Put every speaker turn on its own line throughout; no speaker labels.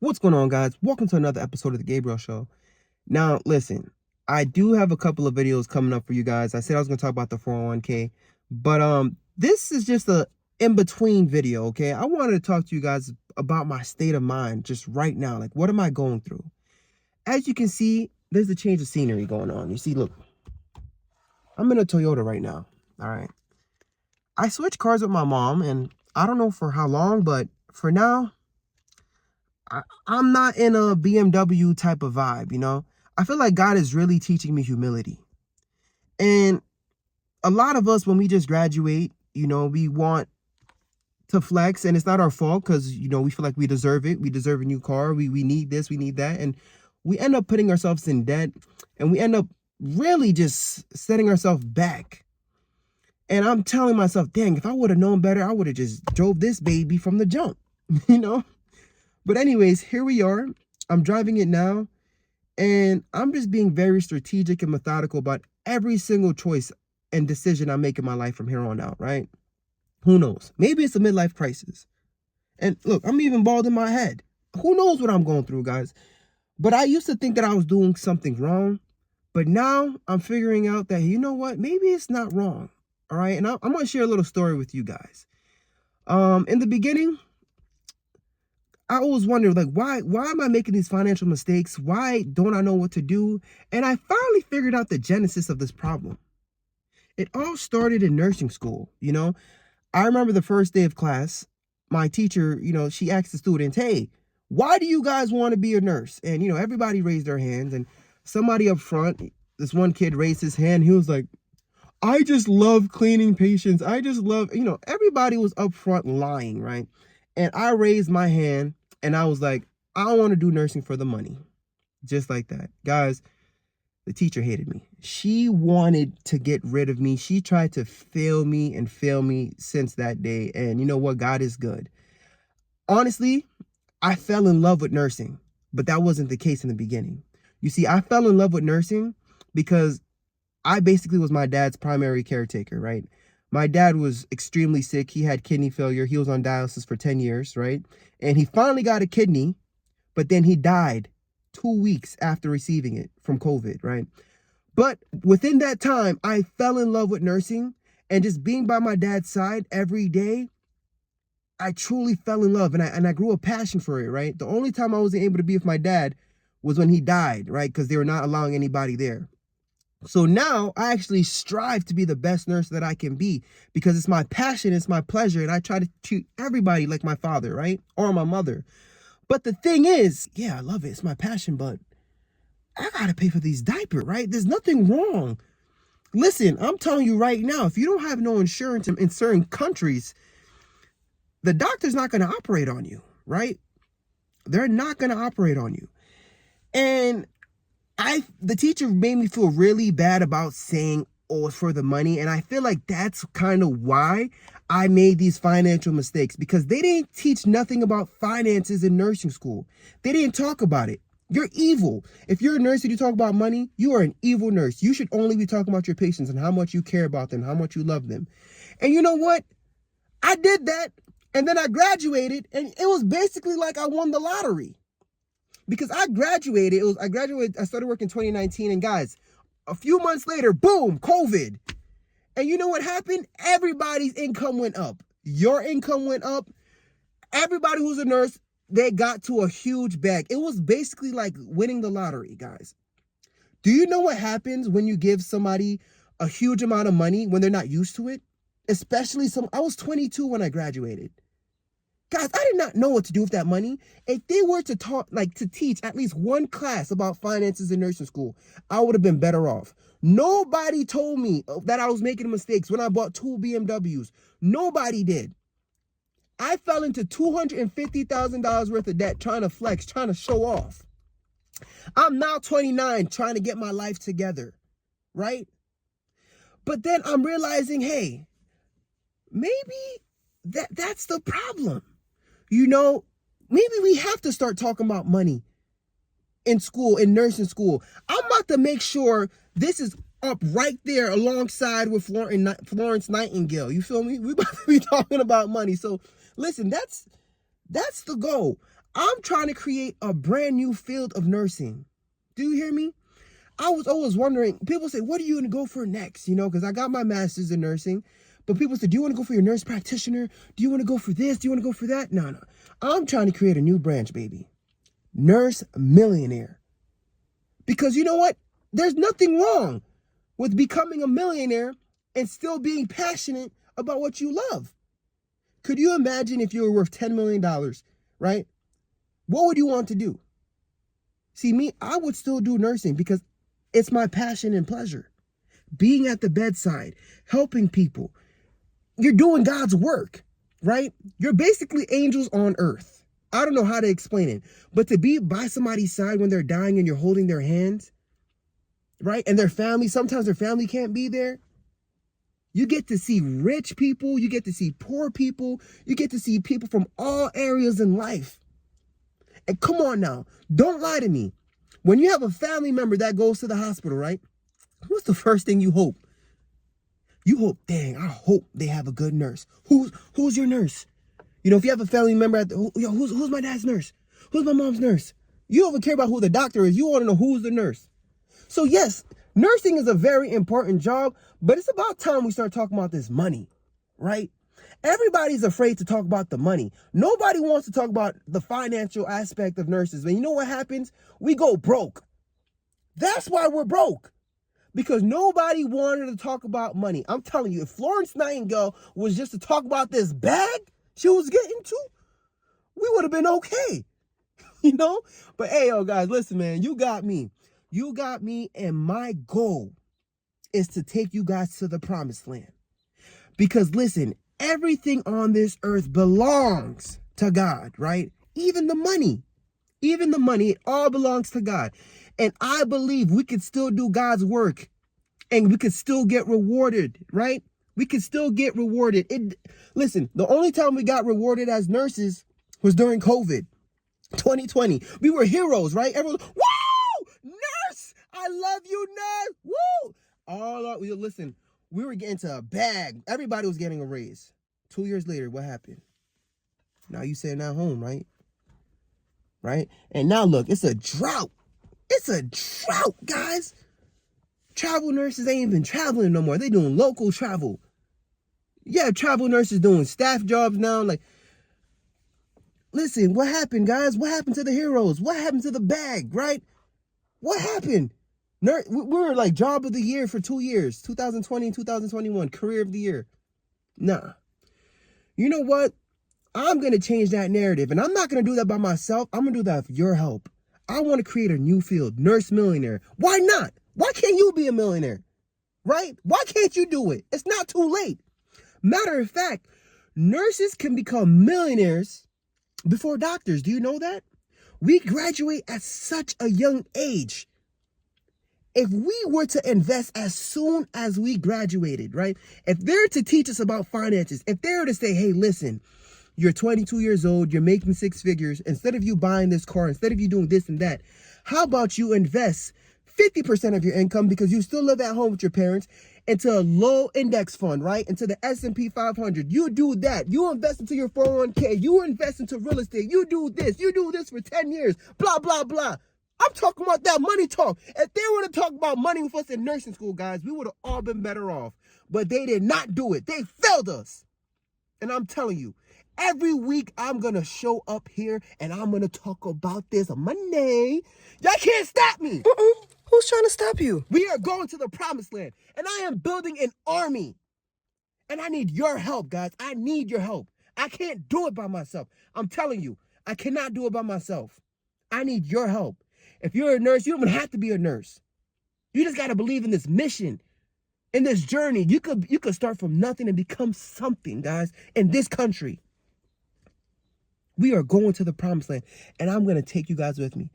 What's going on, guys? Welcome to another episode of the Gabriel Show. Now, listen, I do have a couple of videos coming up for you guys. I said I was going to talk about the 401k, but this is just a in-between video, okay? I wanted to talk to you guys about my state of mind just right now. Like, what am I going through? As you can see, there's a change of scenery going on. You see, look, I'm in a Toyota right now, all right? I switched cars with my mom, and I don't know for how long, but for now, I'm not in a BMW type of vibe, you know? I feel like God is really teaching me humility. And a lot of us, when we just graduate, you know, we want to flex, and it's not our fault because, you know, we feel like we deserve it. We deserve a new car. We need this, we need that. And we end up putting ourselves in debt, and we end up really just setting ourselves back. And I'm telling myself, dang, if I would have known better, I would have just drove this baby from the jump, you know? But anyways, here we are. I'm driving it now, and I'm just being very strategic and methodical about every single choice and decision I make in my life from here on out, right? Who knows? Maybe it's a midlife crisis. And look, I'm even bald in my head. Who knows what I'm going through, guys? But I used to think that I was doing something wrong, but now I'm figuring out that, you know what? Maybe it's not wrong, all right? And I'm going to share a little story with you guys. In the beginning, I always wondered, like, why am I making these financial mistakes? Why don't I know what to do? And I finally figured out the genesis of this problem. It all started in nursing school, you know? I remember the first day of class, my teacher, you know, she asked the students, hey, why do you guys want to be a nurse? And, you know, everybody raised their hands, and somebody up front, this one kid raised his hand. He was like, I just love cleaning patients. I just love, you know, everybody was up front lying, right? And I raised my hand, and I was like, I want to do nursing for the money. Just like that. Guys, the teacher hated me. She wanted to get rid of me. She tried to fail me since that day. And you know what? God is good. Honestly, I fell in love with nursing, but that wasn't the case in the beginning. You see, I fell in love with nursing because I basically was my dad's primary caretaker, right? My dad was extremely sick. He had kidney failure. He was on dialysis for 10 years, right? And he finally got a kidney, but then he died 2 weeks after receiving it from COVID, right? But within that time, I fell in love with nursing, and just being by my dad's side every day, I truly fell in love, and I grew a passion for it, right? The only time I wasn't able to be with my dad was when he died, right? Because they were not allowing anybody there. So now I actually strive to be the best nurse that I can be because it's my passion, it's my pleasure, and I try to treat everybody like my father, right? Or my mother. But the thing is, yeah, I love it. It's my passion, but I gotta pay for these diapers, right? There's nothing wrong. Listen, I'm telling you right now, if you don't have no insurance in certain countries, the doctor's not gonna operate on you, right? They're not gonna operate on you. And the teacher made me feel really bad about saying, oh, it's for the money. And I feel like that's kind of why I made these financial mistakes, because they didn't teach nothing about finances in nursing school. They didn't talk about it. You're evil. If you're a nurse and you talk about money, you are an evil nurse. You should only be talking about your patients and how much you care about them, how much you love them. And you know what? I did that. And then I graduated, and it was basically like I won the lottery. Because I graduated, I started working in 2019, and guys, a few months later, boom, COVID. And you know what happened? Everybody's income went up. Your income went up. Everybody who's a nurse, they got to a huge bag. It was basically like winning the lottery, guys. Do you know what happens when you give somebody a huge amount of money when they're not used to it? Especially I was 22 when I graduated. Guys, I did not know what to do with that money. If they were to teach at least one class about finances in nursing school, I would have been better off. Nobody told me that I was making mistakes when I bought 2 BMWs. Nobody did. I fell into $250,000 worth of debt trying to flex, trying to show off. I'm now 29 trying to get my life together, right? But then I'm realizing, hey, maybe that's the problem. You know, maybe we have to start talking about money in school, in nursing school. I'm about to make sure this is up right there alongside with Florence Nightingale. You feel me? We about to be talking about money. So listen, that's the goal. I'm trying to create a brand new field of nursing. Do you hear me? I was always wondering, people say, what are you going to go for next? You know, because I got my master's in nursing. But people say, do you want to go for your nurse practitioner? Do you want to go for this? Do you want to go for that? No. I'm trying to create a new branch, baby. Nurse millionaire. Because you know what? There's nothing wrong with becoming a millionaire and still being passionate about what you love. Could you imagine if you were worth $10 million, right? What would you want to do? See, me, I would still do nursing because it's my passion and pleasure. Being at the bedside, helping people. You're doing God's work, right? You're basically angels on earth. I don't know how to explain it, but to be by somebody's side when they're dying and you're holding their hands, right? And their family, sometimes their family can't be there. You get to see rich people. You get to see poor people. You get to see people from all areas in life. And come on now, don't lie to me. When you have a family member that goes to the hospital, right? What's the first thing you hope? You hope, dang, I hope they have a good nurse. Who's your nurse? You know, if you have a family member who's my dad's nurse? Who's my mom's nurse? You don't even care about who the doctor is. You want to know who's the nurse. So yes, nursing is a very important job, but it's about time we start talking about this money, right? Everybody's afraid to talk about the money. Nobody wants to talk about the financial aspect of nurses. And you know what happens? We go broke. That's why we're broke. Because nobody wanted to talk about money. I'm telling you, if Florence Nightingale was just to talk about this bag she was getting to, we would have been okay. You know? But hey, yo, guys, listen, man, you got me. You got me, and my goal is to take you guys to the promised land. Because listen, everything on this earth belongs to God, right? Even the money, it all belongs to God. And I believe we can still do God's work and we can still get rewarded, right? We can still get rewarded. Listen, the only time we got rewarded as nurses was during COVID, 2020. We were heroes, right? Everyone, woo! Nurse! I love you, nurse! Woo! Listen, we were getting to a bag. Everybody was getting a raise. 2 years later, what happened? Now you sitting at home, right? Right? And now look, it's a drought. It's a drought, guys. Travel nurses ain't even traveling no more. They doing local travel. Yeah, travel nurses doing staff jobs now. Like, listen, what happened, guys? What happened to the heroes? What happened to the bag, right? What happened? We were like job of the year for 2 years, 2020 and 2021, career of the year. Nah. You know what? I'm going to change that narrative, and I'm not going to do that by myself. I'm going to do that with your help. I want to create a new field, nurse millionaire. Why not? Why can't you be a millionaire? Right? Why can't you do it? It's not too late. Matter of fact, nurses can become millionaires before doctors. Do you know that? We graduate at such a young age. If we were to invest as soon as we graduated, right? If they're to teach us about finances, if they were to say, hey, listen, you're 22 years old, you're making 6 figures, instead of you buying this car, instead of you doing this and that, how about you invest 50% of your income, because you still live at home with your parents, into a low index fund, right? Into the S&P 500. You do that. You invest into your 401k. You invest into real estate. You do this. You do this for 10 years. Blah, blah, blah. I'm talking about that money talk. If they were to talk about money with us in nursing school, guys, we would have all been better off. But they did not do it. They failed us. And I'm telling you, every week I'm going to show up here and I'm going to talk about this money. Y'all can't stop me.
Who's trying to stop you?
We are going to the promised land. And I am building an army. And I need your help, guys. I need your help. I can't do it by myself. I'm telling you, I cannot do it by myself. I need your help. If you're a nurse, you don't even have to be a nurse. You just got to believe in this mission, in this journey. You could start from nothing and become something, guys, in this country. We are going to the promised land, and I'm going to take you guys with me.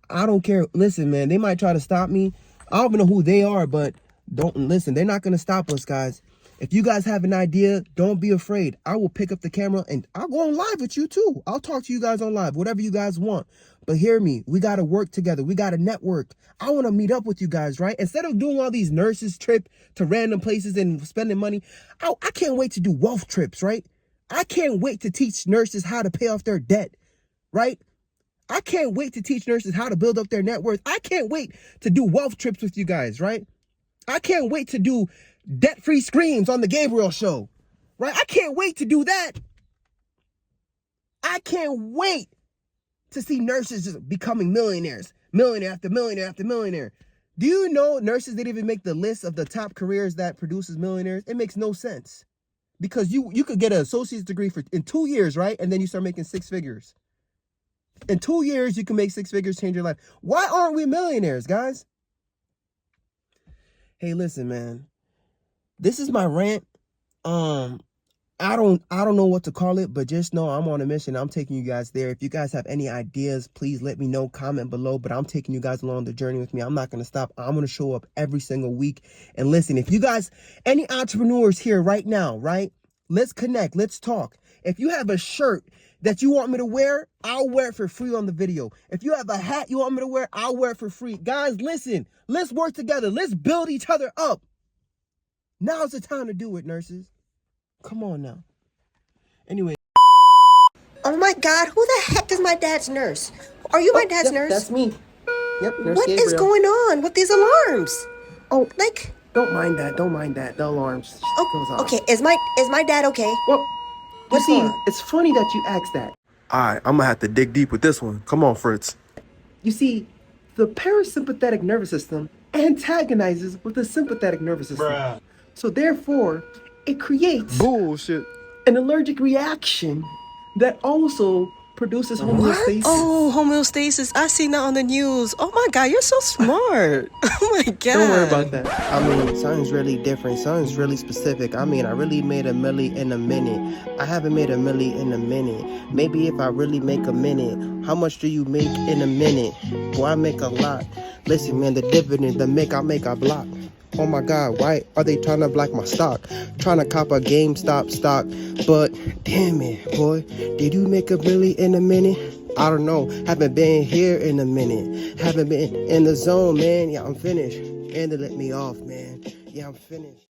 I don't care. Listen, man, they might try to stop me. I don't even know who they are, but don't listen. They're not going to stop us, guys. If you guys have an idea, don't be afraid. I will pick up the camera and I'll go on live with you too. I'll talk to you guys on live, whatever you guys want. But hear me, we got to work together. We got to network. I want to meet up with you guys, right? Instead of doing all these nurses trip to random places and spending money, I can't wait to do wealth trips, right? I can't wait to teach nurses how to pay off their debt, right? I can't wait to teach nurses how to build up their net worth. I can't wait to do wealth trips with you guys, right? I can't wait to do debt-free screams on the Gabriel Show, right? I can't wait to do that. I can't wait to see nurses just becoming millionaires, millionaire after millionaire after millionaire. Do you know nurses didn't even make the list of the top careers that produces millionaires? It makes no sense. Because you could get an associate's degree in 2 years, right? And then you start making 6 figures. In 2 years, you can make 6 figures, change your life. Why aren't we millionaires, guys? Hey, listen, man. This is my rant. I don't know what to call it, but just know I'm on a mission. I'm taking you guys there. If you guys have any ideas, please let me know, comment below. But I'm taking you guys along the journey with me. I'm not going to stop. I'm going to show up every single week. And listen, if you guys, any entrepreneurs here right now, right? Let's connect. Let's talk. If you have a shirt that you want me to wear, I'll wear it for free on the video. If you have a hat you want me to wear, I'll wear it for free. Guys, listen, let's work together. Let's build each other up. Now's the time to do it, nurses. Come on now. Anyway.
Oh my God, who the heck is my dad's nurse? Are you my dad's nurse?
That's me. Yep, Nurse
What
Gabriel.
is going on with these alarms?
Oh,
Like,
don't mind that. Don't mind that. The alarms goes off.
okay, is my dad okay?
Well, you
What's
see,
going on?
it's funny that you asked that.
All right, I'm gonna have to dig deep with this one. Come on, Fritz.
You see, the parasympathetic nervous system antagonizes with the sympathetic nervous system.
Bruh.
So therefore, it creates
Bullshit.
an allergic reaction that also produces homeostasis.
Oh, homeostasis. I seen that on the news. Oh my God, you're so smart. Oh my God.
Don't worry about that. I mean, something's really different. Something's really specific. I mean, I really made a milli in a minute. I haven't made a milli in a minute. Maybe if I really make a minute. How much do you make in a minute? Boy, I make a lot. Listen, man, the dividend, the make I block. Oh my God, why are they trying to block my stock? Trying to cop a GameStop stock. But damn it, boy, did you make a milli in a minute? I don't know. Haven't been here in a minute. Haven't been in the zone, man. Yeah, I'm finished. And they let me off, man. Yeah, I'm finished.